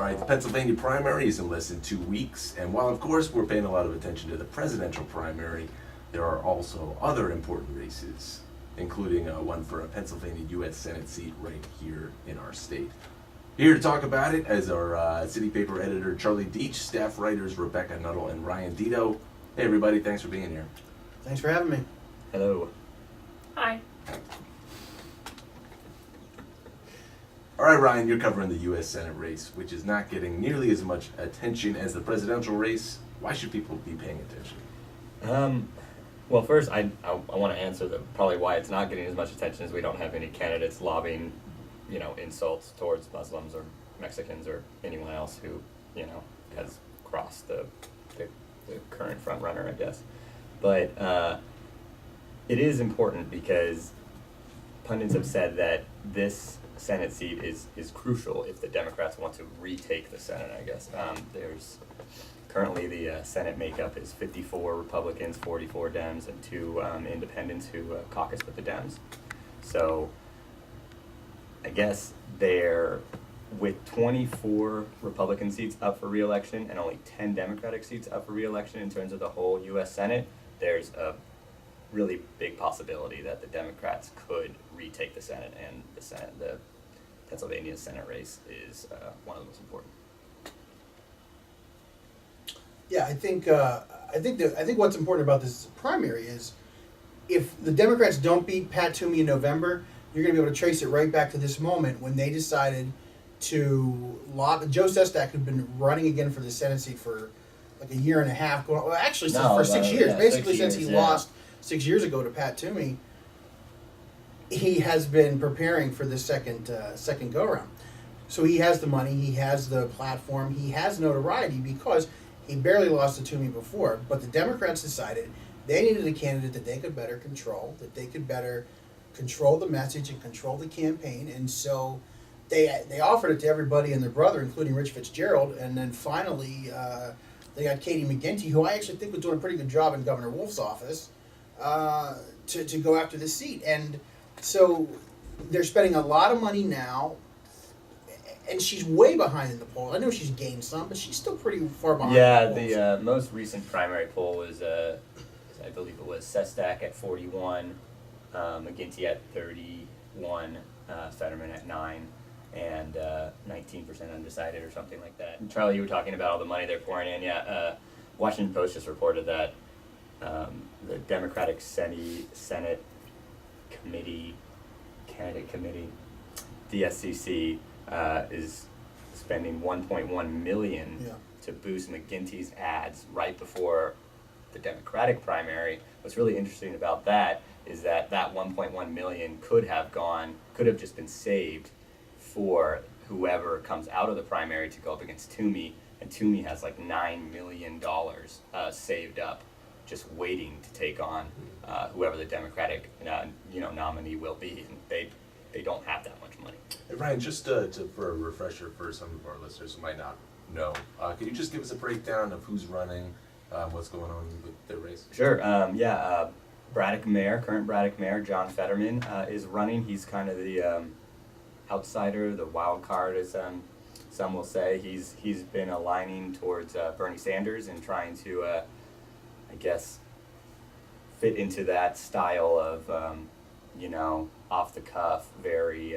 right, the Pennsylvania primary is in less than 2 weeks, and while of course we're paying a lot of attention to the presidential primary, there are also other important races, including one for a Pennsylvania U.S. Senate seat right here in our state. Here to talk about it is our City Paper editor Charlie Deach, staff writers Rebecca Nuttall and Ryan Dito. Hey everybody, thanks for being here. Thanks for having me. Hello. Hi. All right, Ryan, you're covering the U.S. Senate race, which is not getting nearly as much attention as the presidential race. Why should people be paying attention? Well, first, I want to answer probably why it's not getting as much attention is we don't have any candidates lobbying, insults towards Muslims or Mexicans or anyone else who, has crossed the current front runner, I guess. But it is important because pundits have said that this Senate seat is crucial if the Democrats want to retake the Senate, I guess. There's currently the Senate makeup is 54 Republicans, 44 Dems, and 2 independents who caucus with the Dems. So I guess they're with 24 Republican seats up for re-election and only 10 Democratic seats up for re-election in terms of the whole U.S. Senate, there's a really big possibility that the Democrats could retake the Senate, and the Pennsylvania Senate race is one of the most important. Yeah, I think what's important about this primary is if the Democrats don't beat Pat Toomey in November, you're going to be able to trace it right back to this moment when they decided to Joe Sestak, who'd been running again for the Senate seat for like a year and a half, for 6 years, basically 6 years, since he lost 6 years ago to Pat Toomey. He has been preparing for this second go round. So he has the money, he has the platform, he has notoriety because he barely lost to Toomey before. But the Democrats decided they needed a candidate that they could better control, that they could better control the message and control the campaign. And so they offered it to everybody and their brother, including Rich Fitzgerald. And then finally, they got Katie McGinty, who I actually think was doing a pretty good job in Governor Wolf's office, to go after this seat. And so they're spending a lot of money now, and she's way behind in the poll. I know she's gained some, but she's still pretty far behind. Yeah, the most recent primary poll was, I believe it was Sestak at 41, McGinty at 31, Fetterman at 9, and 19% undecided or something like that. And Charlie, you were talking about all the money they're pouring in. Yeah, Washington Post just reported that the Democratic Senate Candidate Committee, DSCC, is spending $1.1 million to boost McGinty's ads right before the Democratic primary. What's really interesting about that is that $1.1 million could have just been saved for whoever comes out of the primary to go up against Toomey, and Toomey has like $9 million saved up, just waiting to take on whoever the Democratic nominee will be. And they don't have that much money. Hey, Ryan, just for a refresher for some of our listeners who might not know, can you just give us a breakdown of who's running, what's going on with their race? Sure. Current Braddock Mayor John Fetterman is running. He's kind of the outsider, the wild card, as some will say. He's been aligning towards Bernie Sanders and trying to, I guess, fit into that style of, off the cuff, very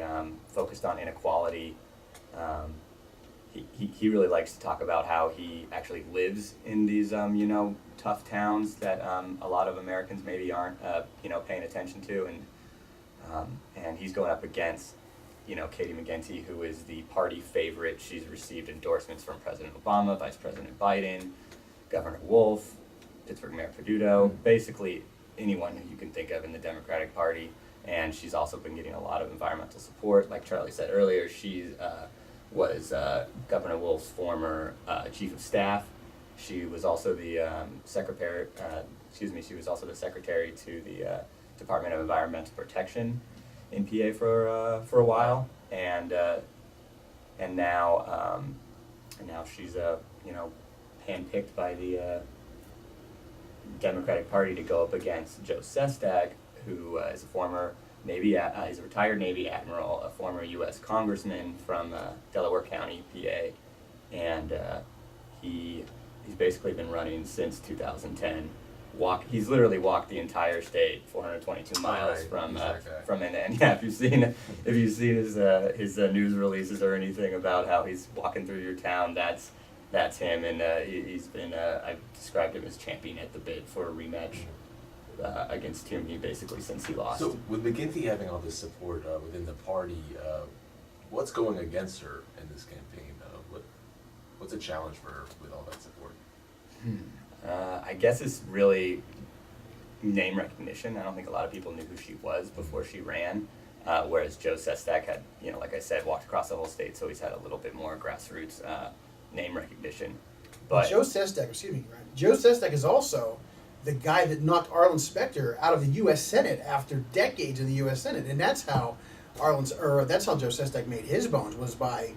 focused on inequality. He really likes to talk about how he actually lives in these, tough towns that a lot of Americans maybe aren't, paying attention to, and he's going up against, Katie McGinty, who is the party favorite. She's received endorsements from President Obama, Vice President Biden, Governor Wolf, Pittsburgh Mayor Peduto, basically anyone who you can think of in the Democratic Party. And she's also been getting a lot of environmental support. Like Charlie said earlier, she was Governor Wolf's former chief of staff. She was also the secretary. She was also the secretary to the Department of Environmental Protection in PA for a while, and now she's handpicked by the Democratic Party to go up against Joe Sestak, who is a former Navy, he's a retired Navy admiral, a former U.S. congressman from Delaware County, PA, and he's basically been running since 2010. He's literally walked the entire state, 422 miles Right, from he's that guy. from end to end. Yeah, if you've seen his news releases or anything about how he's walking through your town, that's him, and he's been I've described him as champing at the bit for a rematch against Toomey basically since he lost. So with McGuinty having all this support within the party, what's going against her in this campaign? What's a challenge for her with all that support? I guess it's really name recognition. I don't think a lot of people knew who she was before she ran, whereas Joe Sestak had, like I said, walked across the whole state, so he's had a little bit more grassroots name recognition. But Joe Sestak, excuse me, Ryan. Joe Sestak is also the guy that knocked Arlen Specter out of the U.S. Senate after decades in the U.S. Senate, and that's how that's how Joe Sestak made his bones, was by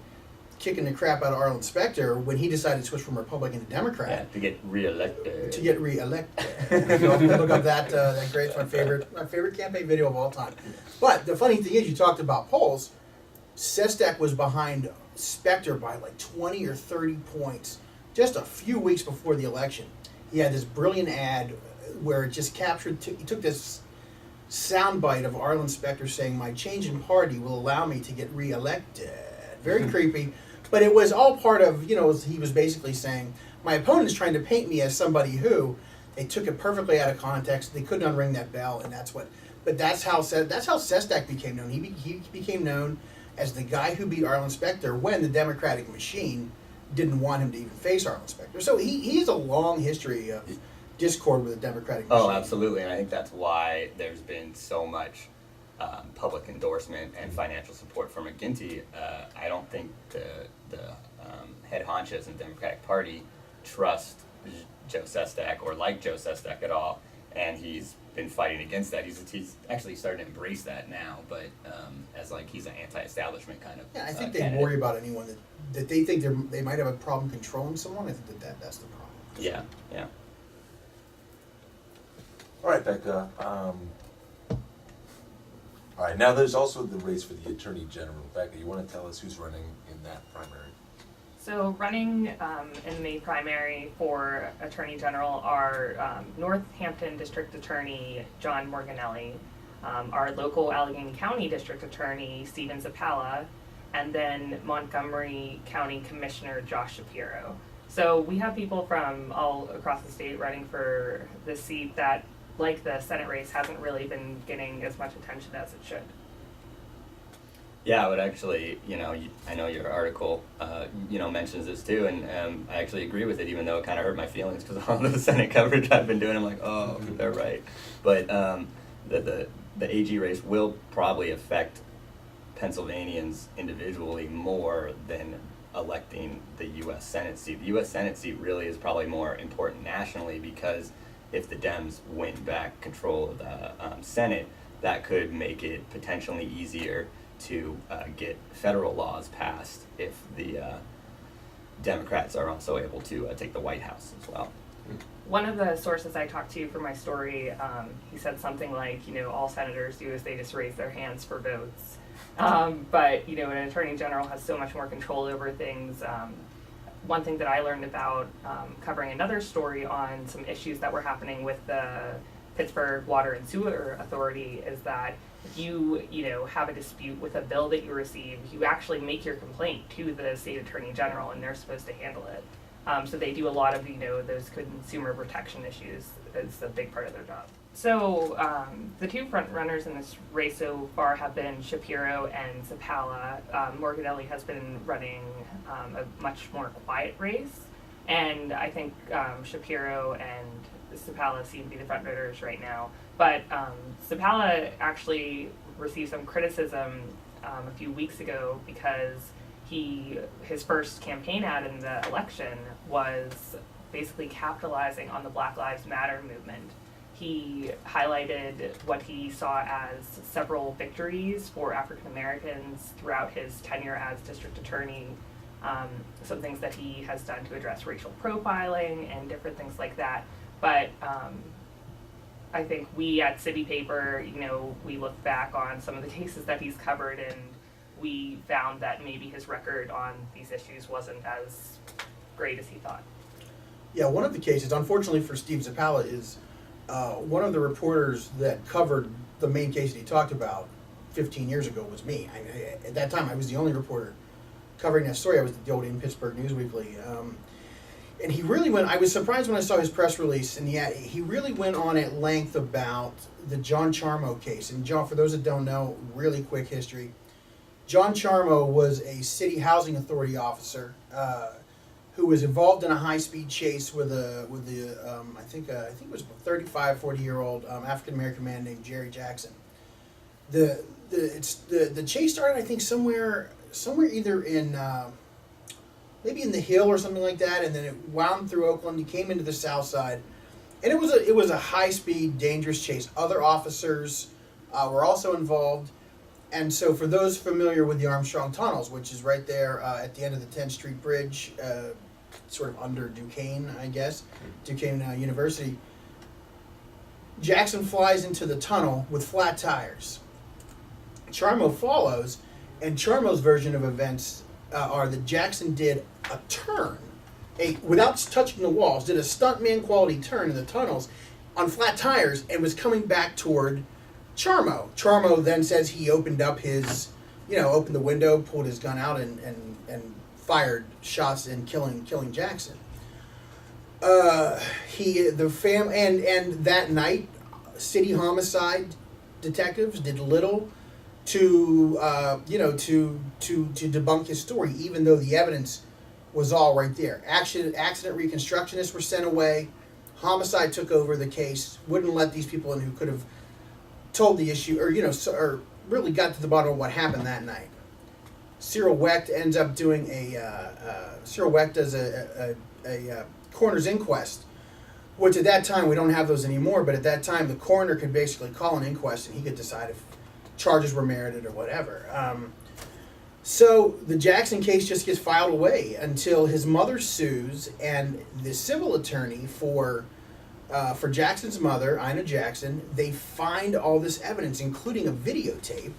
kicking the crap out of Arlen Specter when he decided to switch from Republican to Democrat. yeah, to get reelected. Look up that great. It's my favorite campaign video of all time. But the funny thing is, you talked about polls. Sestak was behind Specter by like 20 or 30 points just a few weeks before the election. He had this brilliant ad where it just captured. He took this soundbite of Arlen Specter saying, "My change in party will allow me to get reelected." Very creepy. But it was all part of, he was basically saying, my opponent is trying to paint me as somebody who, they took it perfectly out of context. They couldn't unring that bell, and that's how Sestak became known. He became known as the guy who beat Arlen Specter when the Democratic machine didn't want him to even face Arlen Specter. So he has a long history of discord with the Democratic machine. Oh, absolutely, and I think that's why there's been so much public endorsement and financial support for McGuinty. I don't think the head honchos in the Democratic Party trust Joe Sestak or like Joe Sestak at all, and he's been fighting against that. He's actually starting to embrace that now, but as like he's an anti-establishment kind of. Yeah, I think they candidate. worry about anyone that they think they might have a problem controlling someone. I think that's the problem. Yeah, yeah. All right, Becca. All right, now there's also the race for the Attorney General. Becca, you want to tell us who's running in that primary? So running in the May primary for Attorney General are Northampton District Attorney John Morganelli, our local Allegheny County District Attorney Stephen Zappala, and then Montgomery County Commissioner Josh Shapiro. So we have people from all across the state running for this seat that, like the Senate race, hasn't really been getting as much attention as it should. Yeah, I would actually, I know your article, mentions this too, and I actually agree with it, even though it kind of hurt my feelings because all the Senate coverage I've been doing, I'm like, oh, they're right. But the AG race will probably affect Pennsylvanians individually more than electing the U.S. Senate seat. The U.S. Senate seat really is probably more important nationally because if the Dems win back control of the Senate, that could make it potentially easier to get federal laws passed if the Democrats are also able to take the White House as well. One of the sources I talked to for my story, he said something like, all senators do is they just raise their hands for votes. But, an attorney general has so much more control over things. One thing that I learned about covering another story on some issues that were happening with the Pittsburgh Water and Sewer Authority is that if you have a dispute with a bill that you receive, you actually make your complaint to the state attorney general, and they're supposed to handle it. So they do a lot of those consumer protection issues. It's a big part of their job. So the two front runners in this race so far have been Shapiro and Zappala. Morganelli has been running a much more quiet race, and I think Shapiro and Zappala seem to be the front runners right now. But Zappala actually received some criticism a few weeks ago because his first campaign ad in the election was basically capitalizing on the Black Lives Matter movement. He highlighted what he saw as several victories for African Americans throughout his tenure as district attorney, some things that he has done to address racial profiling and different things like that. But I think we at City Paper, we look back on some of the cases that he's covered, and we found that maybe his record on these issues wasn't as great as he thought. Yeah, one of the cases, unfortunately for Steve Zappala, is one of the reporters that covered the main case that he talked about 15 years ago was me. At that time, I was the only reporter covering that story. I was the old in Pittsburgh News Weekly. And he really went, I was surprised when I saw his press release, and he really went on at length about the John Charmo case. And John, for those that don't know, really quick history. John Charmo was a city housing authority officer who was involved in a high-speed chase with I think it was a 35, 40-year-old African-American man named Jerry Jackson. The chase started, I think, somewhere either in maybe in the Hill or something like that, and then it wound through Oakland. He came into the South Side, and it was a high-speed, dangerous chase. Other officers were also involved, and so for those familiar with the Armstrong Tunnels, which is right there at the end of the 10th Street Bridge, sort of under Duquesne, I guess, Duquesne University, Jackson flies into the tunnel with flat tires. Charmo follows, and Charmo's version of events are that Jackson did a turn, without touching the walls, did a stuntman quality turn in the tunnels on flat tires and was coming back toward Charmo. Charmo then says he opened up opened the window, pulled his gun out, and fired shots and killing Jackson. And that night, city homicide detectives did little to debunk his story, even though the evidence was all right there. Accident reconstructionists were sent away. Homicide took over the case, wouldn't let these people in who could have told the issue, or really got to the bottom of what happened that night. Cyril Wecht ends up doing Cyril Wecht does a coroner's inquest, which at that time, we don't have those anymore, but at that time the coroner could basically call an inquest and he could decide if charges were merited or whatever. So the Jackson case just gets filed away until his mother sues, and the civil attorney for Jackson's mother, Ina Jackson, they find all this evidence, including a videotape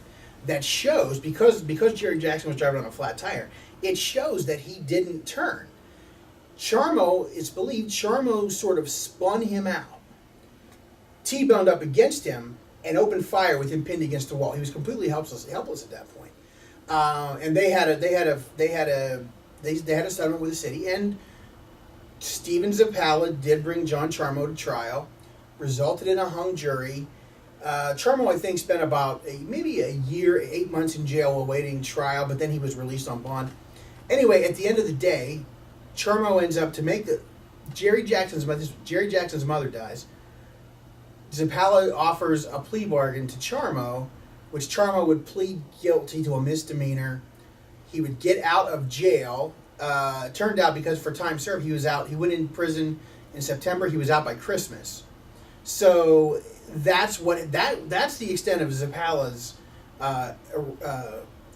that shows, because Jerry Jackson was driving on a flat tire, it shows that he didn't turn. It's believed Charmo sort of spun him out, T-boned up against him, and opened fire with him pinned against the wall. He was completely helpless at that point. And they had a settlement with the city, and Stephen Zappala did bring John Charmo to trial, resulted in a hung jury. Charmo, I think, spent about maybe a year, 8 months in jail awaiting trial, but then he was released on bond. Anyway, at the end of the day, Charmo ends up Jerry Jackson's mother dies. Zappala offers a plea bargain to Charmo, which Charmo would plead guilty to a misdemeanor. He would get out of jail. Turned out, because for time served, he was out. He went in prison in September. He was out by Christmas. So that's the extent of Zappala's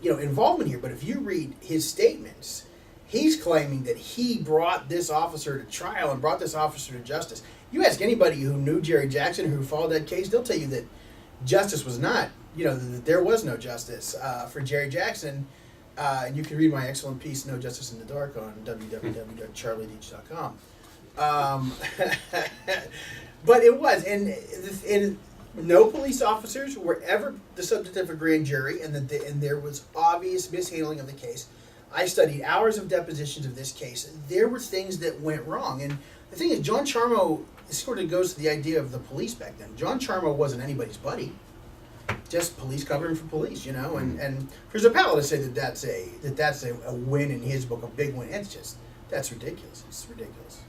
involvement here. But if you read his statements, he's claiming that he brought this officer to trial and brought this officer to justice. You ask anybody who knew Jerry Jackson, who followed that case, they'll tell you that justice was not, that there was no justice for Jerry Jackson. And you can read my excellent piece, No Justice in the Dark, on www.charliedeach.com. But it was, and no police officers were ever the subject of a grand jury, and there was obvious mishandling of the case. I studied hours of depositions of this case. There were things that went wrong, and the thing is, John Charmo sort of goes to the idea of the police back then. John Charmo wasn't anybody's buddy, just police covering for police, and for Zappala to say that's a win in his book, a big win, that's ridiculous. It's ridiculous.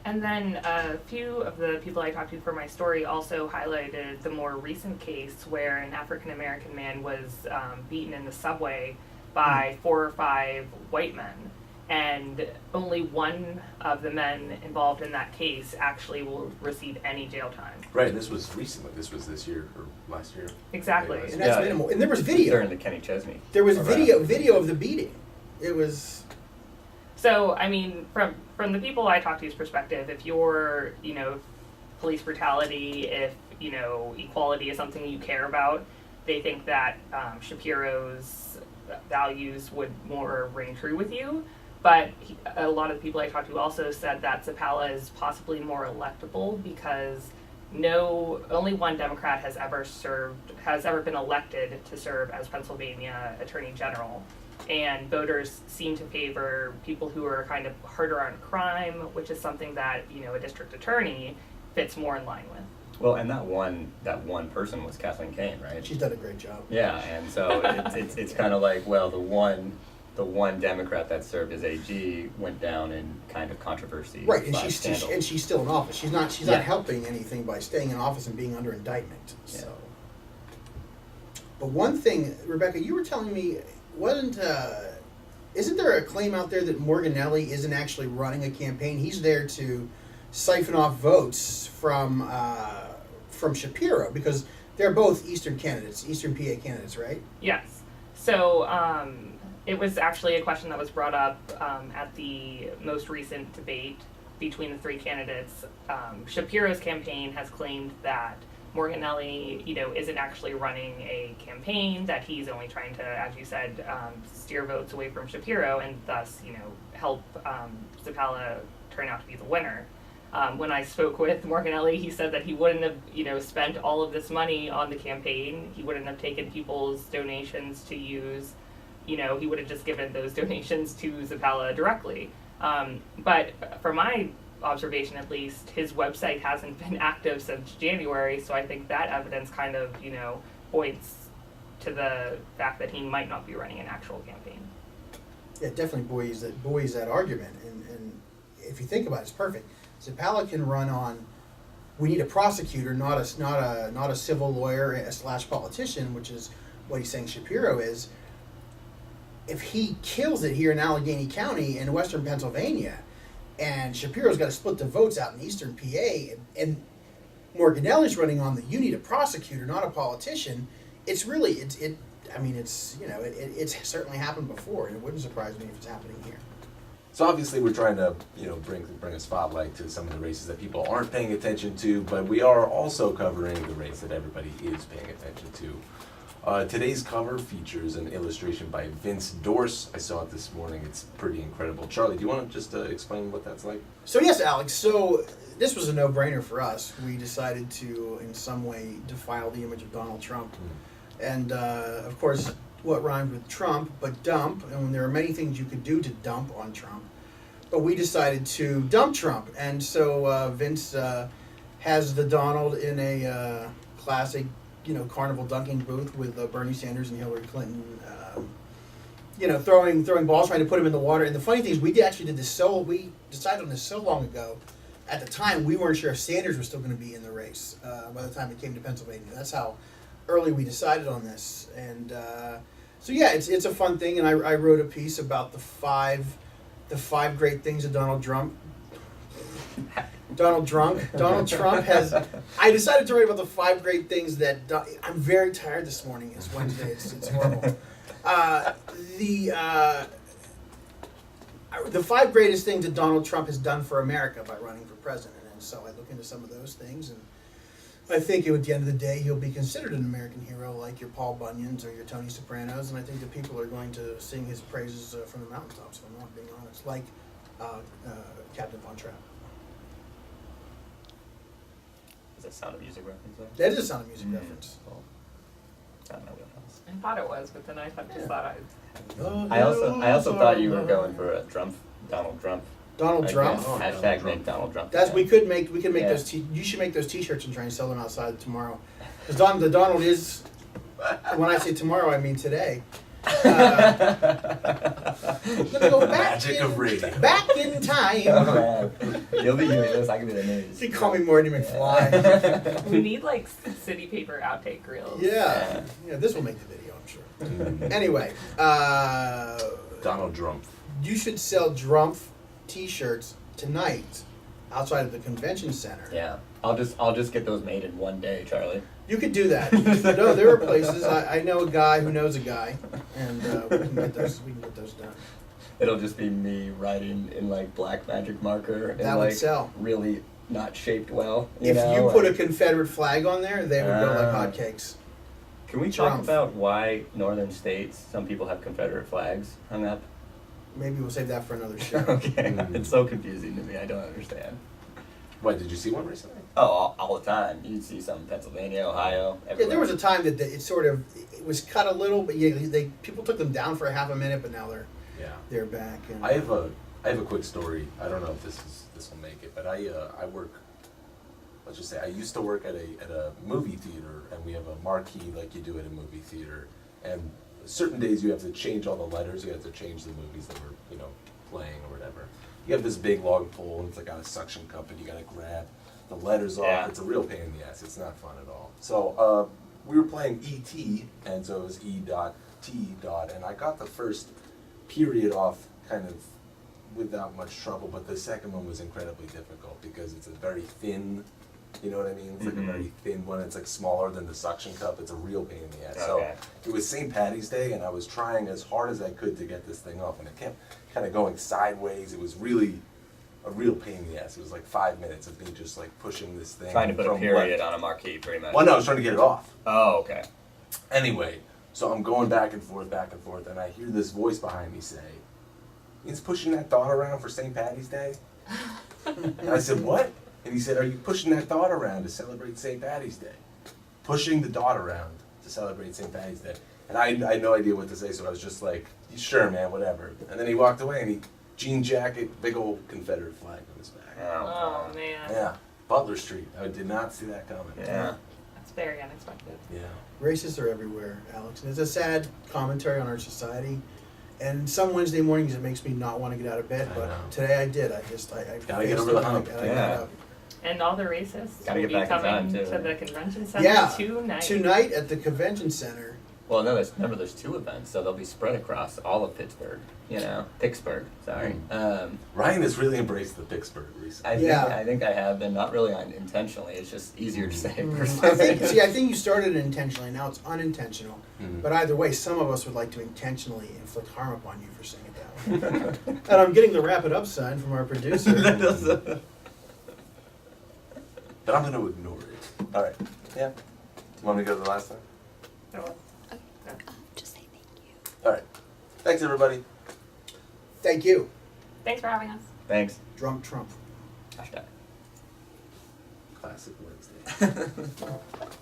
And then a few of the people I talked to for my story also highlighted the more recent case where an African-American man was beaten in the subway by 4 or 5 white men. And only one of the men involved in that case actually will receive any jail time. Right, and this was recently. This was this year or last year. Exactly. And that's minimal. And there was video. During the Kenny Chesney. There was video of the beating. It was... So, I mean, from the people I talk to's perspective, if you're, police brutality, if, equality is something you care about, they think that Shapiro's values would more ring true with you. But a lot of the people I talked to also said that Zapala is possibly more electable because only one Democrat has ever been elected to serve as Pennsylvania Attorney General. And voters seem to favor people who are kind of harder on crime, which is something that, a district attorney fits more in line with. Well, and that one person was Kathleen Kane, right? She's done a great job. Yeah, and so it's kind of like, well, the one Democrat that served as AG went down in kind of controversy. Right, and scandal. she's still in office. She's not helping anything by staying in office and being under indictment. Yeah. So, but one thing, Rebecca, you were telling me, isn't there a claim out there that Morganelli isn't actually running a campaign? He's there to siphon off votes from Shapiro because they're both Eastern PA candidates, right? Yes. So it was actually a question that was brought up at the most recent debate between the three candidates. Shapiro's campaign has claimed that Morganelli, isn't actually running a campaign, that he's only trying to, as you said, steer votes away from Shapiro and thus, help Zapala turn out to be the winner. When I spoke with Morganelli, he said that he wouldn't have, spent all of this money on the campaign. He wouldn't have taken people's donations to use. He would have just given those donations to Zapala directly. But from my observation, at least, his website hasn't been active since January, so I think that evidence kind of, points to the fact that he might not be running an actual campaign. Yeah, definitely buoys that argument. And if you think about it, it's perfect. Zapala can run on, we need a prosecutor, not a civil lawyer / politician, which is what he's saying Shapiro is. If he kills it here in Allegheny County in western Pennsylvania, and Shapiro's got to split the votes out in eastern PA, and Morganelli's running on you need a prosecutor, not a politician, it's certainly happened before, and it wouldn't surprise me if it's happening here. So obviously we're trying to, bring a spotlight to some of the races that people aren't paying attention to, but we are also covering the race that everybody is paying attention to. Today's cover features an illustration by Vince Dorse. I saw it this morning. It's pretty incredible. Charlie, do you want to just explain what that's like? So yes, Alex. So this was a no-brainer for us. We decided to, in some way, defile the image of Donald Trump. And, of course, what rhymed with Trump, but dump. And there are many things you could do to dump on Trump. But we decided to dump Trump. And so Vince has the Donald in a classic, carnival dunking booth with Bernie Sanders and Hillary Clinton, throwing balls, trying to put him in the water. And the funny thing is, we decided on this so long ago. At the time, we weren't sure if Sanders was still going to be in the race by the time it came to Pennsylvania. That's how early we decided on this. And so yeah, it's a fun thing. And I wrote a piece about the five great things of Donald Trump has. I decided to write about the 5 great things that I'm very tired this morning. It's Wednesday. It's horrible. The 5 greatest things that Donald Trump has done for America by running for president, and so I look into some of those things, and I think at the end of the day he'll be considered an American hero, like your Paul Bunyans or your Tony Sopranos, and I think that people are going to sing his praises from the mountaintops. If I'm not being honest, like Captain Von Trapp. Is that Sound of Music reference there? That is a Sound of Music reference. Well, not in my wheelhouse. I thought it was, but then I just thought I also thought you were going for a Donald Trump. Donald Trump. Oh, hashtag make Donald Trump. That's we could make those. You should make those T-shirts and try and sell them outside tomorrow. Because the Donald is. When I say tomorrow, I mean today. Let me go Magic of radio. Back in time. Oh, man. You'll be doing this. I can be the news. You call me Morty McFly. we need like city paper outtake reels. Yeah. This will make the video, I'm sure. Anyway, Donald Trump. You should sell Drumpf T-shirts tonight outside of the convention center. Yeah, I'll just get those made in one day, Charlie. You could do that. No, there are places. I know a guy who knows a guy, and we can get those done. It'll just be me writing in like black magic marker and That would like sell. Really not shaped well. If you put a Confederate flag on there, they would go like hotcakes. Can we talk Trump. about why northern states, some people have Confederate flags hung up? Maybe we'll save that for another show. Okay, Mm. it's so confusing to me. I don't understand. What, did you see one recently? Oh, all the time. You'd see some in Pennsylvania, Ohio. Yeah, there was a time that it sort of it was cut a little, but yeah, people took them down for a half a minute, but now Yeah. they're back. And I have a quick story. I don't know if this will make it, but I work. Let's just say I used to work at a movie theater, and we have a marquee like you do at a movie theater. And certain days you have to change all the letters. You have to change the movies that were playing or whatever. You have this big long pole, and it's like on a suction cup, and you gotta grab the letters off. Yeah. It's a real pain in the ass. It's not fun at all. So we were playing E.T., and so it was E.T. and I got the first period off kind of without much trouble, but the second one was incredibly difficult because it's a very thin, you know what I mean? It's like Mhm. a very thin one. It's like smaller than the suction cup. It's a real pain in the ass. Okay. So it was St. Patty's Day, and I was trying as hard as I could to get this thing off, and it kept kind of going sideways. It was really a real pain in the ass. It was like 5 minutes of me just like pushing this thing. Trying to put a from period left. on a marquee, pretty much. Well, no, I was trying to get it off. Oh, okay. Anyway, so I'm going back and forth, and I hear this voice behind me say, "He's pushing that dot around for St. Patty's Day?" And I said, "What?" And he said, "Are you pushing that dot around to celebrate St. Patty's Day?" Pushing the dot around to celebrate St. Patty's Day. And I had no idea what to say, so I was just like, "Sure, man, whatever." And then he walked away, and jean jacket, big old Confederate flag on his back. Oh man. Yeah, Butler Street. I did not see that coming. Yeah. That's very unexpected. Yeah. racists are everywhere, Alex. And it's a sad commentary on our society. And some Wednesday mornings it makes me not want to get out of bed, I but know. today I did. I Gotta get faced over it the and hump. I got Yeah. up. And all the racists Gotta will get be back in time, coming too. to the convention center Yeah, tonight. tonight at the convention center. Well, no, remember there's two events, so they'll be spread across all of Pittsburgh. Pittsburgh. Sorry. Ryan has really embraced the Pittsburgh recently. I think I have been, not really intentionally. It's just easier to say. I think you started it intentionally. Now it's unintentional. Mhm. But either way, some of us would like to intentionally inflict harm upon you for saying it that way. And I'm getting the wrap it up sign from our producer. But I'm going to ignore it. All right. Yeah. Do you want me to go to the last one? So, Just say thank you. All right. Thanks, everybody. Thank you, thanks for having us. Thanks. Drunk Trump. Hashtag. Classic Wednesday.